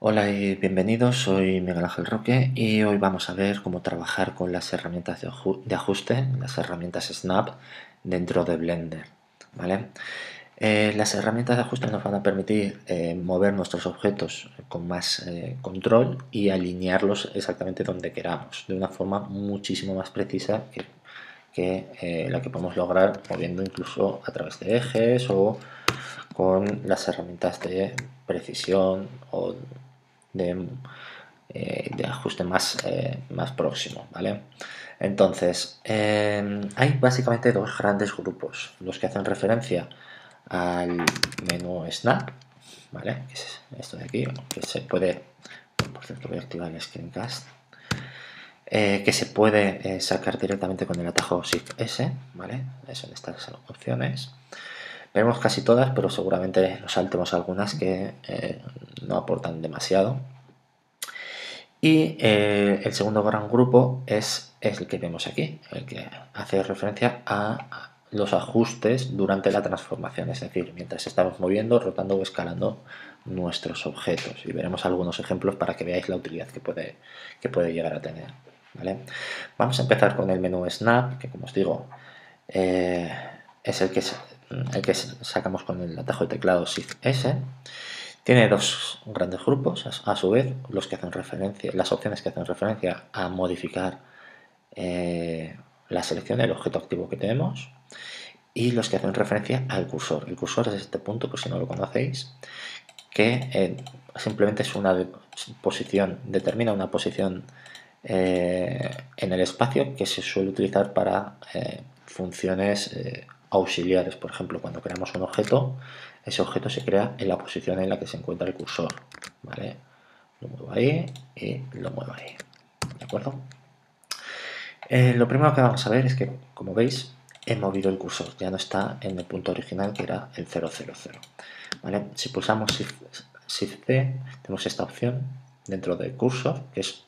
Hola y bienvenidos, soy Miguel Ángel Roque y hoy vamos a ver cómo trabajar con las herramientas de ajuste, las herramientas Snap dentro de Blender, ¿vale? Las herramientas de ajuste nos van a permitir mover nuestros objetos con más control y alinearlos exactamente donde queramos, de una forma muchísimo más precisa que la que podemos lograr moviendo incluso a través de ejes o con las herramientas de precisión o de ajuste más próximo, ¿vale? Entonces, hay básicamente dos grandes grupos, los que hacen referencia al menú Snap, ¿vale? Que es esto de aquí, que se puede, por cierto voy a activar el screencast, que se puede sacar directamente con el atajo Shift S, ¿vale? Son estas opciones. Veremos casi todas, pero seguramente nos saltemos algunas que no aportan demasiado. Y el segundo gran grupo es el que vemos aquí, el que hace referencia a los ajustes durante la transformación, es decir, mientras estamos moviendo, rotando o escalando nuestros objetos. Y veremos algunos ejemplos para que veáis la utilidad que puede llegar a tener, ¿vale? Vamos a empezar con el menú Snap, que como os digo, es el que sacamos con el atajo de teclado Shift S. Tiene dos grandes grupos, a su vez, los que hacen referencia, las opciones que hacen referencia a modificar la selección del objeto activo que tenemos y los que hacen referencia al cursor. El cursor es este punto, por si no lo conocéis, que simplemente es una posición, determina una posición en el espacio que se suele utilizar para funciones auxiliares. Por ejemplo, cuando creamos un objeto, ese objeto se crea en la posición en la que se encuentra el cursor, ¿vale? Lo muevo ahí y lo muevo ahí, ¿de acuerdo? Lo primero que vamos a ver es que, como veis, he movido el cursor, ya no está en el punto original que era el 000, ¿vale? Si pulsamos Shift C, tenemos esta opción dentro del cursor, que es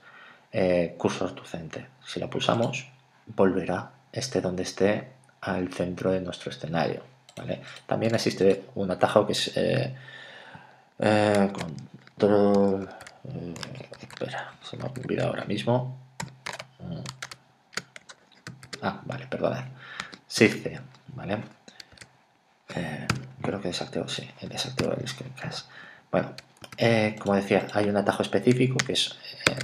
cursor to center. Si la pulsamos, volverá donde esté al centro de nuestro escenario, ¿vale? También existe un atajo que es control, espera, se me ha olvidado ahora mismo. Vale, perdona. Shift C, ¿vale? Creo que desactivo, sí, he desactivado el screencast. Bueno, como decía, hay un atajo específico que es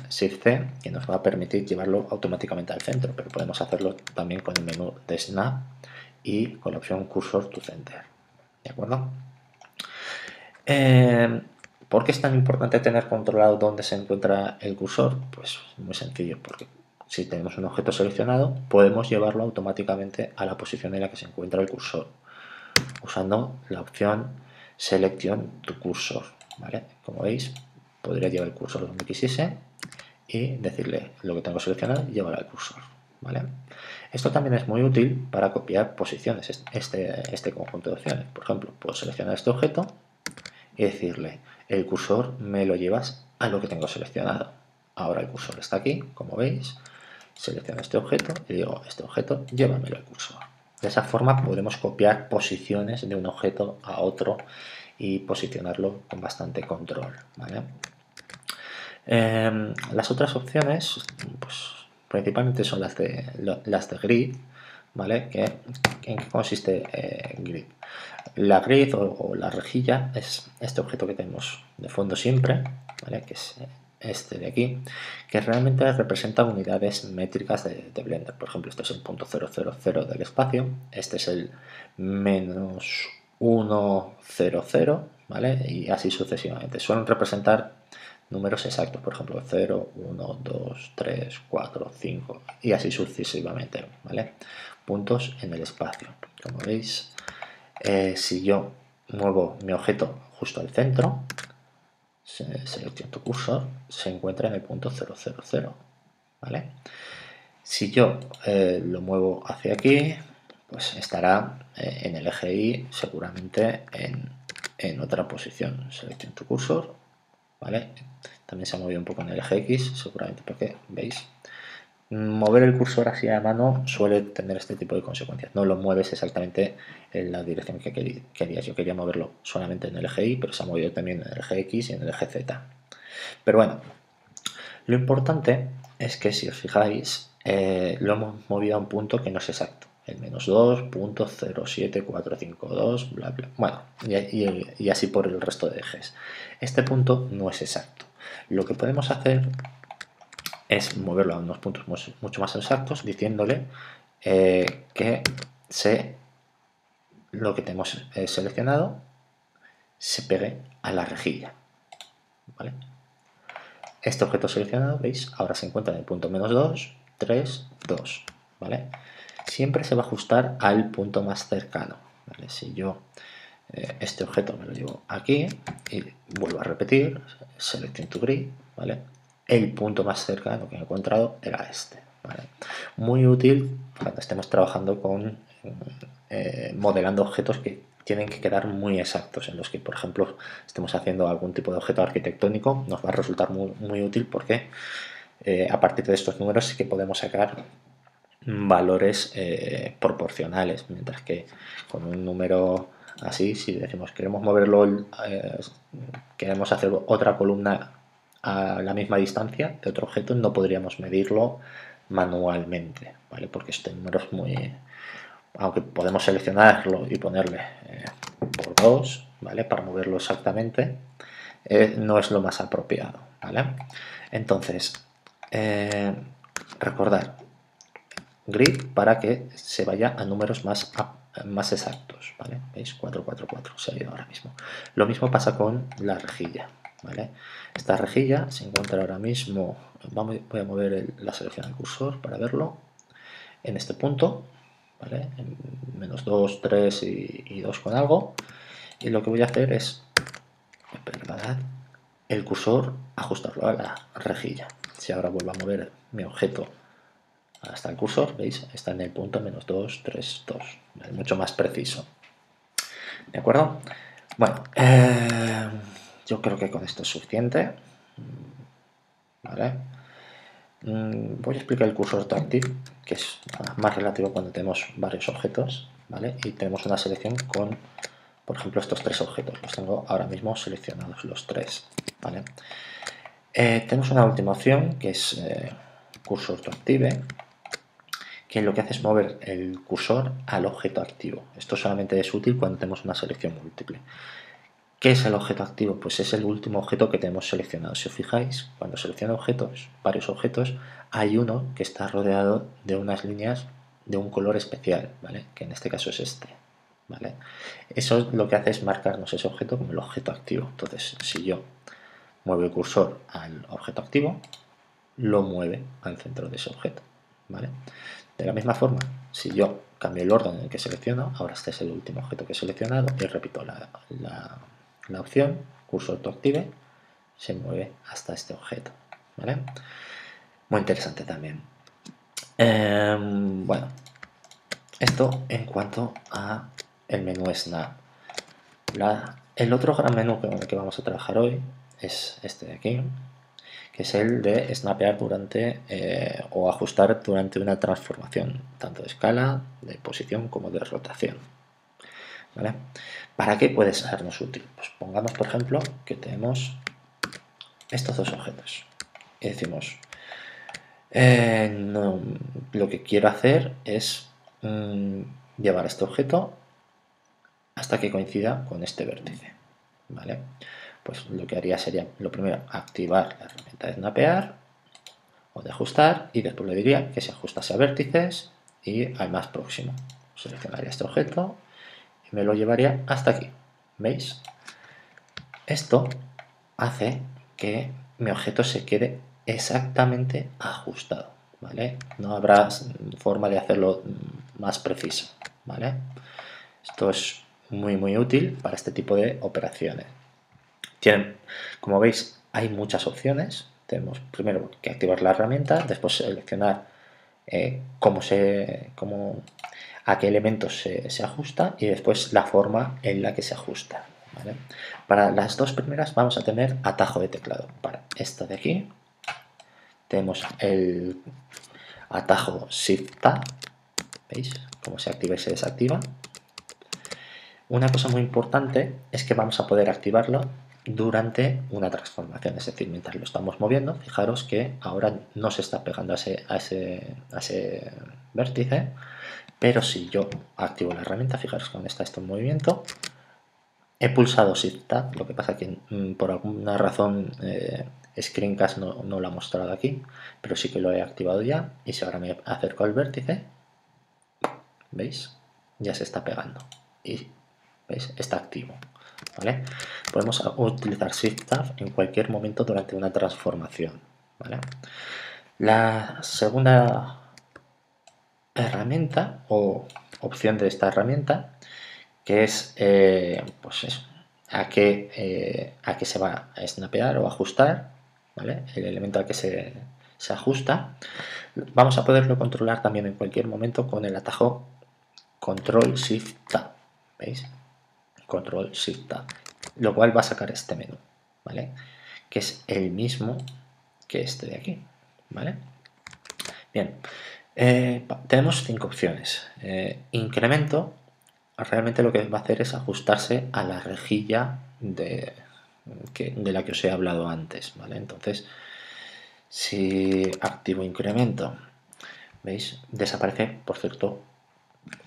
Shift C, que nos va a permitir llevarlo automáticamente al centro, pero podemos hacerlo también con el menú de Snap y con la opción Cursor to Center. ¿De acuerdo? ¿Por qué es tan importante tener controlado dónde se encuentra el cursor? Pues muy sencillo, porque si tenemos un objeto seleccionado, podemos llevarlo automáticamente a la posición en la que se encuentra el cursor, usando la opción Selection to Cursor, ¿vale? Como veis, podría llevar el cursor donde quisiese y decirle lo que tengo seleccionado y llevar al cursor, ¿vale? Esto también es muy útil para copiar posiciones, este conjunto de opciones. Por ejemplo, puedo seleccionar este objeto y decirle, el cursor me lo llevas a lo que tengo seleccionado. Ahora el cursor está aquí, como veis, selecciono este objeto y digo, este objeto, llévamelo al cursor. De esa forma podemos copiar posiciones de un objeto a otro y posicionarlo con bastante control, ¿vale? Las otras opciones, pues principalmente son las de grid, ¿vale? ¿En qué consiste grid? La grid o la rejilla es este objeto que tenemos de fondo siempre, ¿vale? Que es este de aquí, que realmente representa unidades métricas de Blender. Por ejemplo, este es el punto 000 del espacio, este es el menos 100, ¿vale? Y así sucesivamente. Suelen representar números exactos, por ejemplo 0, 1, 2, 3, 4, 5 y así sucesivamente, ¿vale? Puntos en el espacio. Como veis, si yo muevo mi objeto justo al centro, selecciono tu cursor, se encuentra en el punto 000, ¿vale? Si yo lo muevo hacia aquí, pues estará en el eje Y, seguramente en otra posición. Selecciono tu cursor, ¿vale? También se ha movido un poco en el eje X, seguramente porque, ¿veis? Mover el cursor así a mano suele tener este tipo de consecuencias. No lo mueves exactamente en la dirección que querías. Yo quería moverlo solamente en el eje Y, pero se ha movido también en el eje X y en el eje Z. Pero bueno, lo importante es que si os fijáis, lo hemos movido a un punto que no es exacto. El -2.07452, bla bla. Bueno, y así por el resto de ejes. Este punto no es exacto. Lo que podemos hacer es moverlo a unos puntos mucho más exactos, diciéndole que lo que tenemos seleccionado se pegue a la rejilla. ¿Vale? Este objeto seleccionado, ¿veis? Ahora se encuentra en el punto -2, 3, 2. ¿Vale? Siempre se va a ajustar al punto más cercano. ¿Vale? Si yo este objeto me lo llevo aquí y vuelvo a repetir, Selecting to Grid, ¿vale? El punto más cercano que he encontrado era este. ¿Vale? Muy útil cuando estemos trabajando con modelando objetos que tienen que quedar muy exactos, en los que, por ejemplo, estemos haciendo algún tipo de objeto arquitectónico, nos va a resultar muy útil porque a partir de estos números sí que podemos sacar valores proporcionales, mientras que con un número así, si decimos queremos moverlo, queremos hacer otra columna a la misma distancia de otro objeto, no podríamos medirlo manualmente, ¿vale? Porque este número es muy... Aunque podemos seleccionarlo y ponerle por 2, ¿vale? Para moverlo exactamente, no es lo más apropiado, ¿vale? Entonces, recordar, grid para que se vaya a números más exactos, ¿vale? ¿Veis? 4, 4, 4 se ha ido ahora mismo. Lo mismo pasa con la rejilla, ¿vale? Esta rejilla se encuentra ahora mismo, voy a mover la selección del cursor para verlo, en este punto, ¿vale? En -2, 3 y 2 con algo, y lo que voy a hacer es, perdonad, el cursor ajustarlo a la rejilla. Si ahora vuelvo a mover mi objeto hasta el cursor, ¿veis? Está en el punto -2, 3, 2. ¿Vale? Mucho más preciso. ¿De acuerdo? Bueno, yo creo que con esto es suficiente. ¿Vale? Voy a explicar el cursor tractive, que es más relativo cuando tenemos varios objetos, ¿vale? Y tenemos una selección con, por ejemplo, estos tres objetos. Los tengo ahora mismo seleccionados los tres, ¿vale? Tenemos una última opción, que es cursor to active, que lo que hace es mover el cursor al objeto activo. Esto solamente es útil cuando tenemos una selección múltiple. ¿Qué es el objeto activo? Pues es el último objeto que tenemos seleccionado. Si os fijáis, cuando selecciono objetos, varios objetos, hay uno que está rodeado de unas líneas de un color especial, ¿vale? Que en este caso es este, ¿vale? Eso lo que hace es marcarnos ese objeto como el objeto activo. Entonces, si yo muevo el cursor al objeto activo, lo mueve al centro de ese objeto, ¿vale? De la misma forma, si yo cambio el orden en el que selecciono, ahora este es el último objeto que he seleccionado y repito la opción, cursor to active, se mueve hasta este objeto, ¿vale? Muy interesante también. Bueno, esto en cuanto a el menú Snap. El otro gran menú con el que vamos a trabajar hoy es este de aquí, que es el de snapear durante o ajustar durante una transformación, tanto de escala, de posición como de rotación. ¿Vale? ¿Para qué puede sernos útil? Pues pongamos, por ejemplo, que tenemos estos dos objetos y decimos, no, lo que quiero hacer es llevar este objeto hasta que coincida con este vértice, ¿vale? Pues lo que haría sería, lo primero, activar la herramienta de snapear o de ajustar, y después le diría que se ajustase a vértices y al más próximo. Seleccionaría este objeto y me lo llevaría hasta aquí. ¿Veis? Esto hace que mi objeto se quede exactamente ajustado, ¿vale? No habrá forma de hacerlo más preciso, ¿vale? Esto es muy útil para este tipo de operaciones. Como veis, hay muchas opciones. Tenemos primero que activar la herramienta, después seleccionar a qué elementos se ajusta y después la forma en la que se ajusta, ¿vale? Para las dos primeras vamos a tener atajo de teclado. Para esta de aquí tenemos el atajo Shift-Tab, ¿veis? Cómo se activa y se desactiva. Una cosa muy importante es que vamos a poder activarlo durante una transformación, es decir, mientras lo estamos moviendo, fijaros que ahora no se está pegando a ese vértice, pero si yo activo la herramienta, fijaros que donde está esto en movimiento, he pulsado Shift Tab, lo que pasa que por alguna razón Screencast no lo ha mostrado aquí, pero sí que lo he activado ya, y si ahora me acerco al vértice, ¿veis? Ya se está pegando y ¿veis? Está activo. ¿Vale? Podemos utilizar Shift Tab en cualquier momento durante una transformación. ¿Vale? La segunda herramienta o opción de esta herramienta, que es pues eso, a qué se va a snapear o ajustar, ¿vale? El elemento al que se ajusta, vamos a poderlo controlar también en cualquier momento con el atajo Control Shift Tab, ¿veis? Control Shift Tab, lo cual va a sacar este menú, ¿vale? Que es el mismo que este de aquí, ¿vale? Bien, tenemos 5 opciones. Incremento, realmente lo que va a hacer es ajustarse a la rejilla de la que os he hablado antes, ¿vale? Entonces, si activo incremento, ¿veis? Desaparece, por cierto,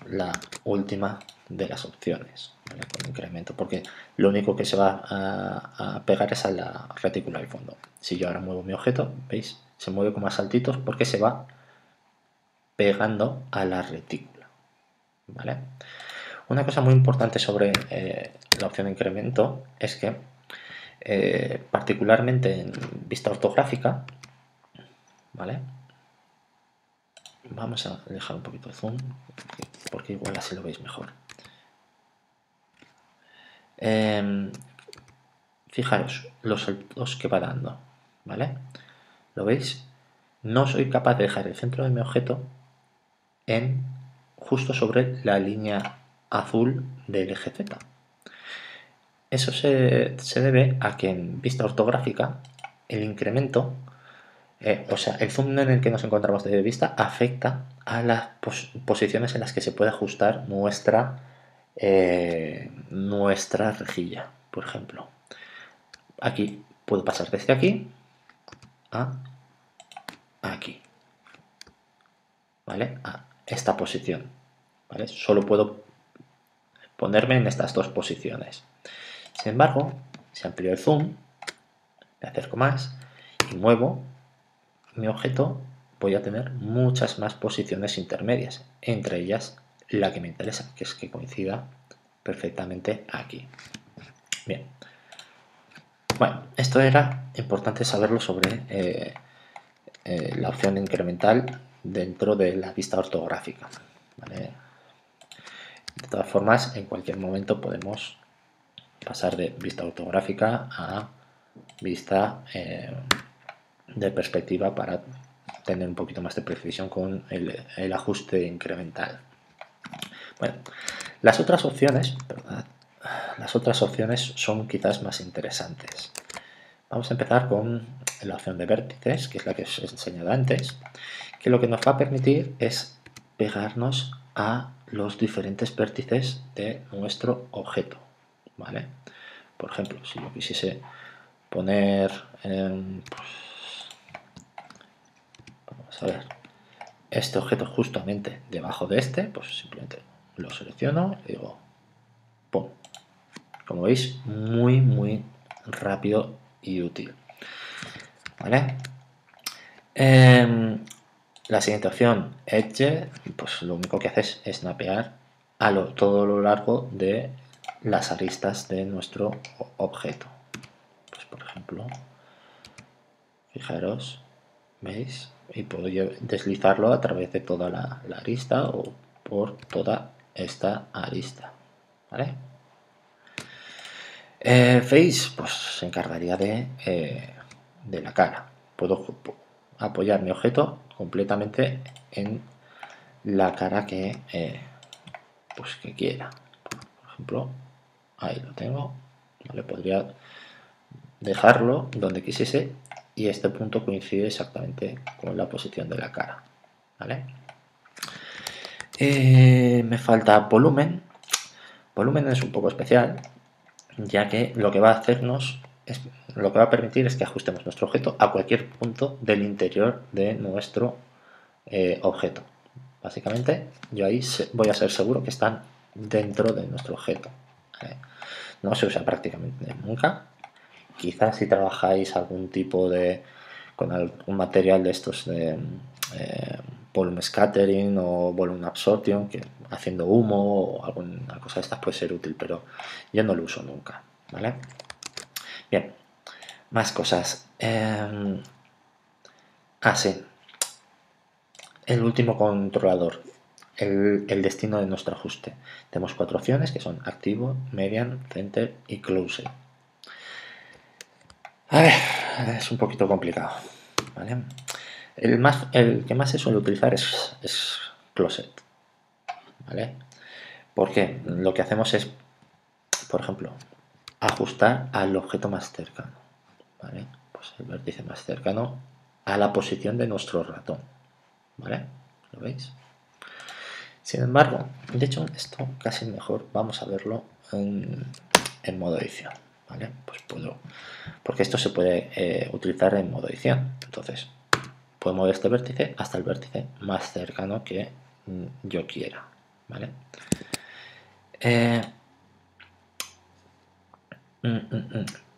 la última de las opciones, ¿vale? Con incremento, porque lo único que se va a pegar es a la retícula del fondo. Si yo ahora muevo mi objeto, ¿veis? Se mueve con más saltitos porque se va pegando a la retícula, ¿vale? Una cosa muy importante sobre la opción de incremento es que particularmente en vista ortográfica, ¿vale? Vamos a dejar un poquito de zoom porque igual así lo veis mejor. Fijaros los saltos que va dando, ¿vale? ¿Lo veis? No soy capaz de dejar el centro de mi objeto justo sobre la línea azul del eje Z. Eso se debe a que en vista ortográfica el incremento, o sea, el zoom en el que nos encontramos de vista afecta a las posiciones en las que se puede ajustar nuestra rejilla, por ejemplo. Aquí puedo pasar desde aquí a aquí, ¿vale? A esta posición, ¿vale? Solo puedo ponerme en estas dos posiciones. Sin embargo, si amplío el zoom, me acerco más y muevo mi objeto, voy a tener muchas más posiciones intermedias, entre ellas la que me interesa, que es que coincida perfectamente aquí. Bien. Bueno, esto era importante saberlo sobre la opción incremental dentro de la vista ortográfica, ¿vale? De todas formas, en cualquier momento podemos pasar de vista ortográfica a vista de perspectiva para tener un poquito más de precisión con el ajuste incremental. Bueno, las otras opciones, ¿verdad? Las otras opciones son quizás más interesantes. Vamos a empezar con la opción de vértices, que es la que os he enseñado antes, que lo que nos va a permitir es pegarnos a los diferentes vértices de nuestro objeto, ¿vale? Por ejemplo, si yo quisiese poner, pues, vamos a ver, este objeto justamente debajo de este, pues simplemente lo selecciono y digo, ¡pum! Como veis, muy rápido y útil, ¿vale? La siguiente opción, Edge, pues lo único que hace es snapear todo lo largo de las aristas de nuestro objeto. Pues por ejemplo, fijaros, ¿veis? Y puedo deslizarlo a través de toda la arista o por toda esta arista, ¿vale? Face, pues se encargaría de la cara. Puedo apoyar mi objeto completamente en la cara pues que quiera. Por ejemplo, ahí lo tengo, ¿vale? Podría dejarlo donde quisiese y este punto coincide exactamente con la posición de la cara, ¿vale? Me falta volumen. Volumen es un poco especial, ya que lo que va a hacernos lo que va a permitir es que ajustemos nuestro objeto a cualquier punto del interior de nuestro objeto. Básicamente, yo ahí voy a ser seguro que están dentro de nuestro objeto. ¿Vale? No se usa prácticamente nunca. Quizás si trabajáis algún tipo de con algún material de estos de volume scattering o volume absorption, que haciendo humo o alguna cosa de estas puede ser útil, pero yo no lo uso nunca. ¿Vale? Bien, más cosas. Sí, el último controlador, el destino de nuestro ajuste. Tenemos 4 opciones que son activo, median, center y closed. A ver, es un poquito complicado, ¿vale? El que más se suele utilizar es closed, ¿vale? Porque lo que hacemos es, por ejemplo, ajustar al objeto más cercano, ¿vale? Pues el vértice más cercano a la posición de nuestro ratón, ¿vale? ¿Lo veis? Sin embargo, de hecho, esto casi mejor vamos a verlo en modo edición, ¿vale? Pues porque esto se puede utilizar en modo edición. Entonces, puedo mover este vértice hasta el vértice más cercano que yo quiera, ¿vale?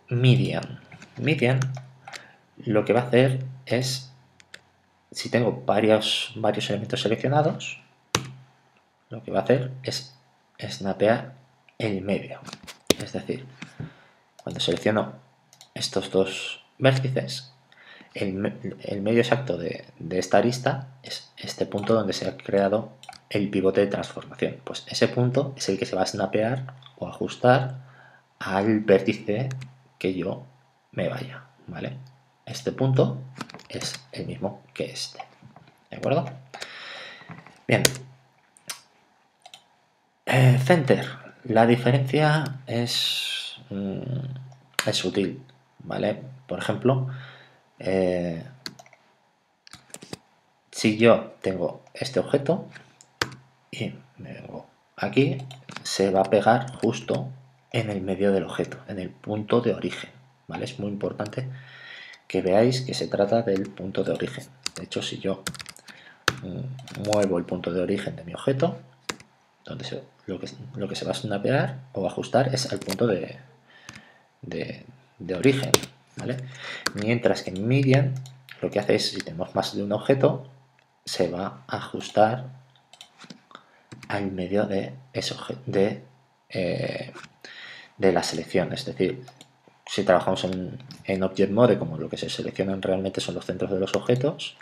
Median. Median lo que va a hacer es, si tengo varios elementos seleccionados, lo que va a hacer es snapear el medio. Es decir, cuando selecciono estos dos vértices, el medio exacto de esta arista es este punto donde se ha creado el pivote de transformación. Pues ese punto es el que se va a snapear o ajustar al vértice que yo me vaya, ¿vale? Este punto es el mismo que este, ¿de acuerdo? Bien. Center. La diferencia es sutil, ¿vale? Por ejemplo, si yo tengo este objeto y me vengo aquí, se va a pegar justo en el medio del objeto, en el punto de origen, ¿vale? Es muy importante que veáis que se trata del punto de origen. De hecho, si yo muevo el punto de origen de mi objeto, donde lo que se va a snapear o ajustar es al punto de origen, ¿vale? Mientras que en median lo que hace es, si tenemos más de un objeto, se va a ajustar al medio de ese de la selección. Es decir, si trabajamos en Object Mode, como lo que se seleccionan realmente son los centros de los objetos,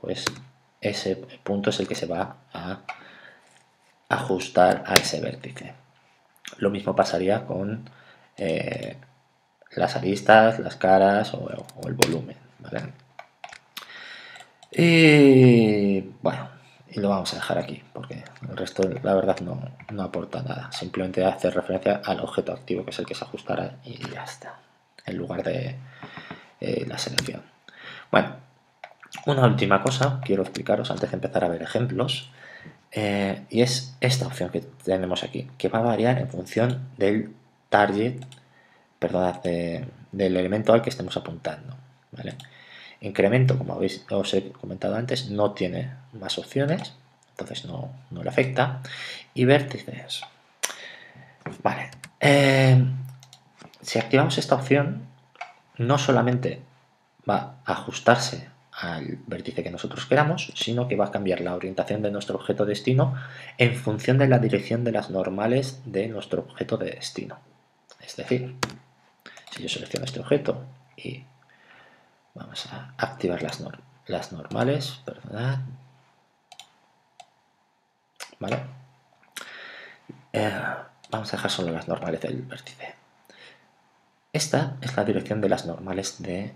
pues ese punto es el que se va a ajustar a ese vértice. Lo mismo pasaría con las aristas, las caras o el volumen, ¿vale? Y bueno, y lo vamos a dejar aquí porque el resto la verdad no aporta nada, simplemente hace referencia al objeto activo que es el que se ajustará y ya está, en lugar de la selección. Bueno, una última cosa quiero explicaros antes de empezar a ver ejemplos, y es esta opción que tenemos aquí, que va a variar en función del target, perdón, del elemento al que estemos apuntando, ¿vale? Incremento, como os he comentado antes, no tiene más opciones, entonces no le afecta. Y vértices. Vale. Si activamos esta opción, no solamente va a ajustarse al vértice que nosotros queramos, sino que va a cambiar la orientación de nuestro objeto destino en función de la dirección de las normales de nuestro objeto de destino. Es decir, si yo selecciono este objeto y vamos a activar las normales, perdonad, ¿vale? Vamos a dejar solo las normales del vértice. Esta es la dirección de las normales de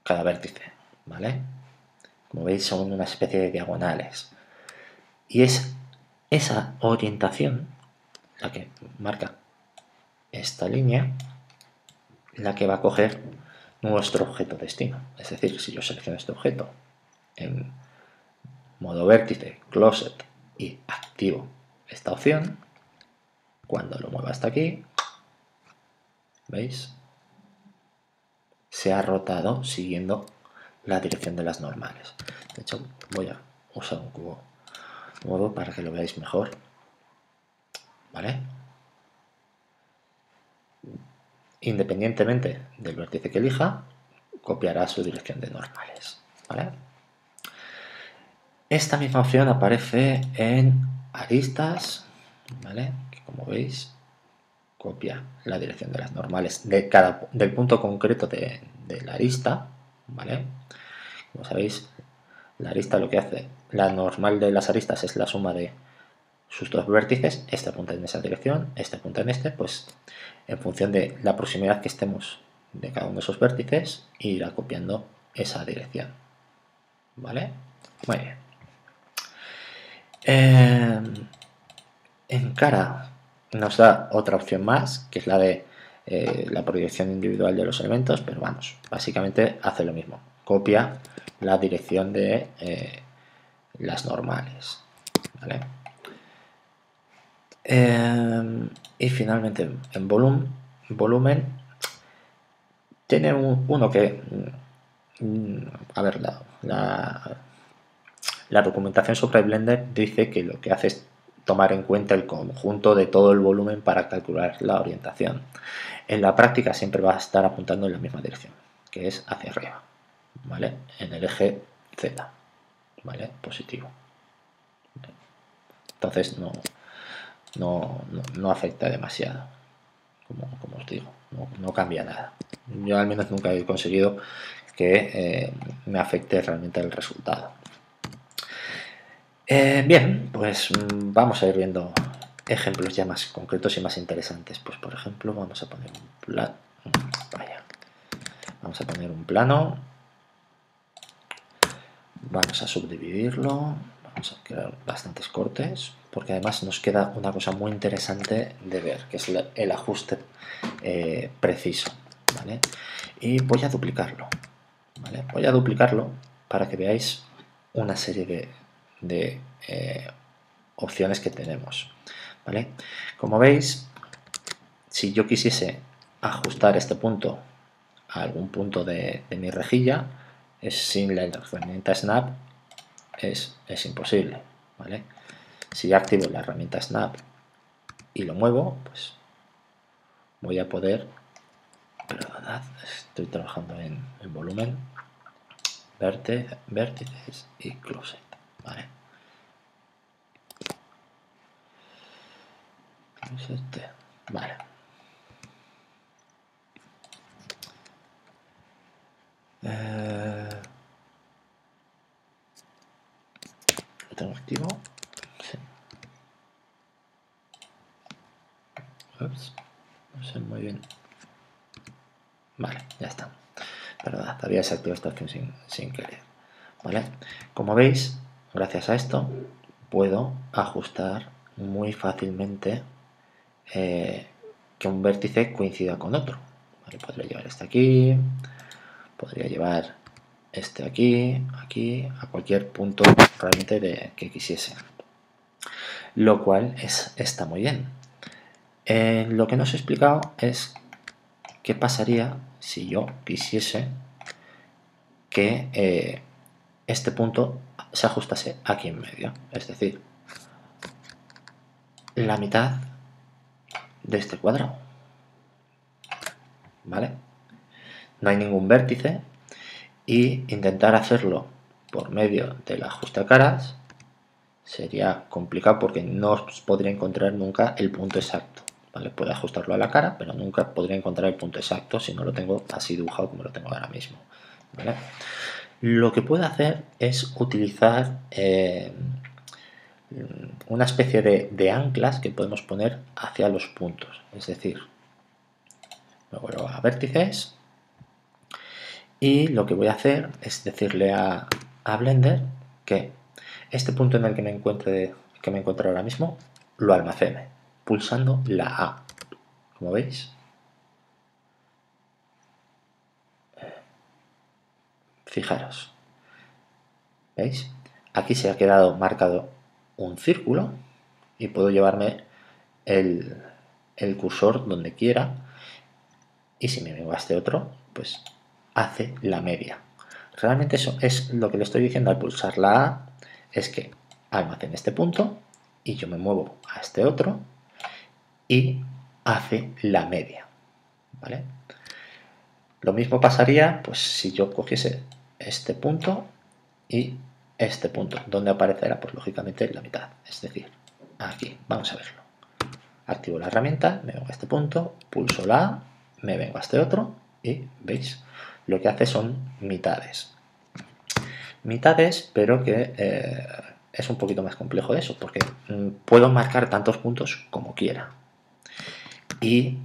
cada vértice, ¿vale? Como veis son una especie de diagonales. Y es esa orientación, la que marca esta línea, la que va a coger nuestro objeto destino. Es decir, si yo selecciono este objeto en modo vértice, closed y activo esta opción, cuando lo mueva hasta aquí, ¿Veis? Se ha rotado siguiendo la dirección de las normales. De hecho, voy a usar un cubo nuevo para que lo veáis mejor. ¿Vale? Independientemente del vértice que elija, copiará su dirección de normales. ¿Vale? Esta misma opción aparece en aristas, ¿vale? Que como veis, copia la dirección de las normales del punto concreto de la arista, ¿vale? Como sabéis, la arista lo que hace, la normal de las aristas es la suma de sus dos vértices, este apunta en esa dirección, este apunta en este, pues en función de la proximidad que estemos de cada uno de esos vértices, irá copiando esa dirección, ¿vale? Muy bien. En cara nos da otra opción más, que es la de la proyección individual de los elementos, pero vamos, básicamente hace lo mismo, copia la dirección de las normales, ¿vale? Y finalmente en volumen tiene uno que, a ver, la documentación sobre Blender dice que lo que hace es tomar en cuenta el conjunto de todo el volumen para calcular la orientación. En la práctica siempre va a estar apuntando en la misma dirección, que es hacia arriba, ¿vale? En el eje Z, ¿vale? Positivo. Entonces no afecta demasiado, como os digo, no cambia nada. Yo al menos nunca he conseguido que me afecte realmente el resultado. Bien, pues vamos a ir viendo ejemplos ya más concretos y más interesantes. Pues por ejemplo vamos a poner vamos a poner un plano, vamos a subdividirlo, vamos a crear bastantes cortes, porque además nos queda una cosa muy interesante de ver, que es el ajuste preciso, ¿vale? Y voy a duplicarlo, ¿vale? Voy a duplicarlo para que veáis una serie de opciones que tenemos, ¿vale? Como veis, si yo quisiese ajustar este punto a algún punto de mi rejilla, sin la herramienta Snap es imposible, ¿vale? Si activo la herramienta Snap y lo muevo, pues voy a poder, perdonad, estoy trabajando en volumen, vértices y closet, ¿vale? Vale. ¿Lo tengo activo? Sí. Ups, no sé muy bien. Vale, ya está. Perdón, había desactivado esta opción sin querer. ¿Vale? Como veis, gracias a esto puedo ajustar muy fácilmente que un vértice coincida con otro. ¿Vale? Podría llevar este aquí, podría llevar este aquí, a cualquier punto realmente que quisiese. Lo cual está muy bien. Lo que no os he explicado es qué pasaría si yo quisiese que este punto se ajustase aquí en medio, es decir, la mitad de este cuadrado, ¿vale? No hay ningún vértice y intentar hacerlo por medio del ajuste a caras sería complicado porque no os podría encontrar nunca el punto exacto, ¿vale? Puedo ajustarlo a la cara, pero nunca podría encontrar el punto exacto si no lo tengo así dibujado como lo tengo ahora mismo, ¿vale? Lo que puedo hacer es utilizar una especie de anclas que podemos poner hacia los puntos, es decir, me vuelvo a vértices y lo que voy a hacer es decirle a Blender que este punto en el que me encuentro ahora mismo lo almacene pulsando la A, como veis. Fijaros, ¿veis? Aquí se ha quedado marcado un círculo y puedo llevarme el cursor donde quiera y si me vengo a este otro, pues hace la media. Realmente eso es lo que le estoy diciendo al pulsar la A, es que almacene este punto y yo me muevo a este otro y hace la media, ¿vale? Lo mismo pasaría pues si yo cogiese este punto y este punto, donde aparecerá pues lógicamente la mitad, es decir, aquí, vamos a verlo. Activo la herramienta, me vengo a este punto, pulso la A, me vengo a este otro y, ¿veis? Lo que hace son mitades. Mitades, pero que es un poquito más complejo de eso, porque puedo marcar tantos puntos como quiera. Y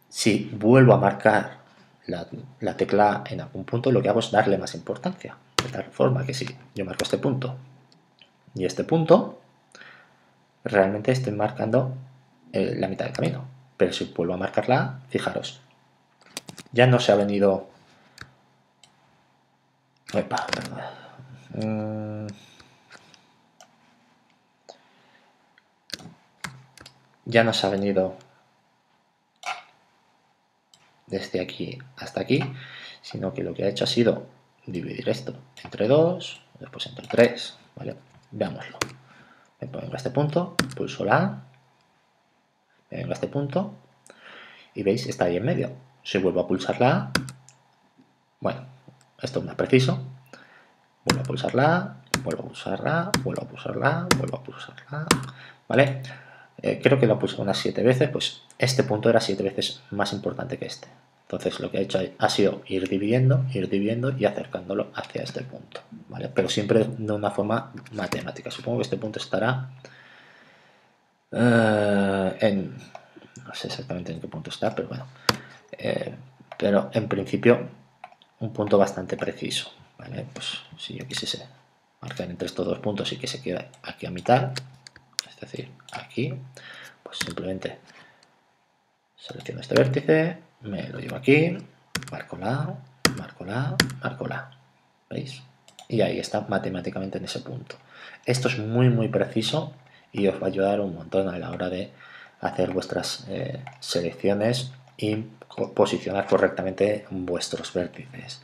si vuelvo a marcar la tecla en algún punto, lo que hago es darle más importancia. De tal forma que si yo marco este punto y este punto, realmente estoy marcando la mitad del camino. Pero si vuelvo a marcarla, fijaros, ya no se ha venido... Epa, ya no se ha venido desde aquí hasta aquí, sino que lo que ha hecho ha sido dividir esto entre 2, después entre 3, ¿vale? Veámoslo. Me pongo a este punto, pulso la A, me vengo a este punto y veis, está ahí en medio. Si vuelvo a pulsar la A, bueno, esto es más preciso, vuelvo a pulsar la A, vuelvo a pulsar la A, vuelvo a pulsar la A, vuelvo a pulsar la A, ¿vale? Creo que lo pulsé unas 7 veces, pues este punto era 7 veces más importante que este. Entonces lo que ha hecho ha sido ir dividiendo y acercándolo hacia este punto, ¿vale? Pero siempre de una forma matemática. Supongo que este punto estará no sé exactamente en qué punto está, pero bueno. Pero en principio un punto bastante preciso, ¿vale? Pues si yo quisiese marcar entre estos dos puntos y que se quede aquí a mitad, es decir, aquí, pues simplemente selecciono este vértice, me lo llevo aquí, marco la A, marco la A, marco la A, ¿veis? Y ahí está matemáticamente en ese punto. Esto es muy preciso y os va a ayudar un montón a la hora de hacer vuestras selecciones y posicionar correctamente vuestros vértices.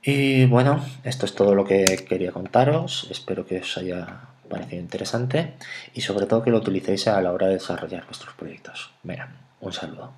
Y bueno, esto es todo lo que quería contaros. Espero que os haya parecido interesante y sobre todo que lo utilicéis a la hora de desarrollar vuestros proyectos. Venga, un saludo.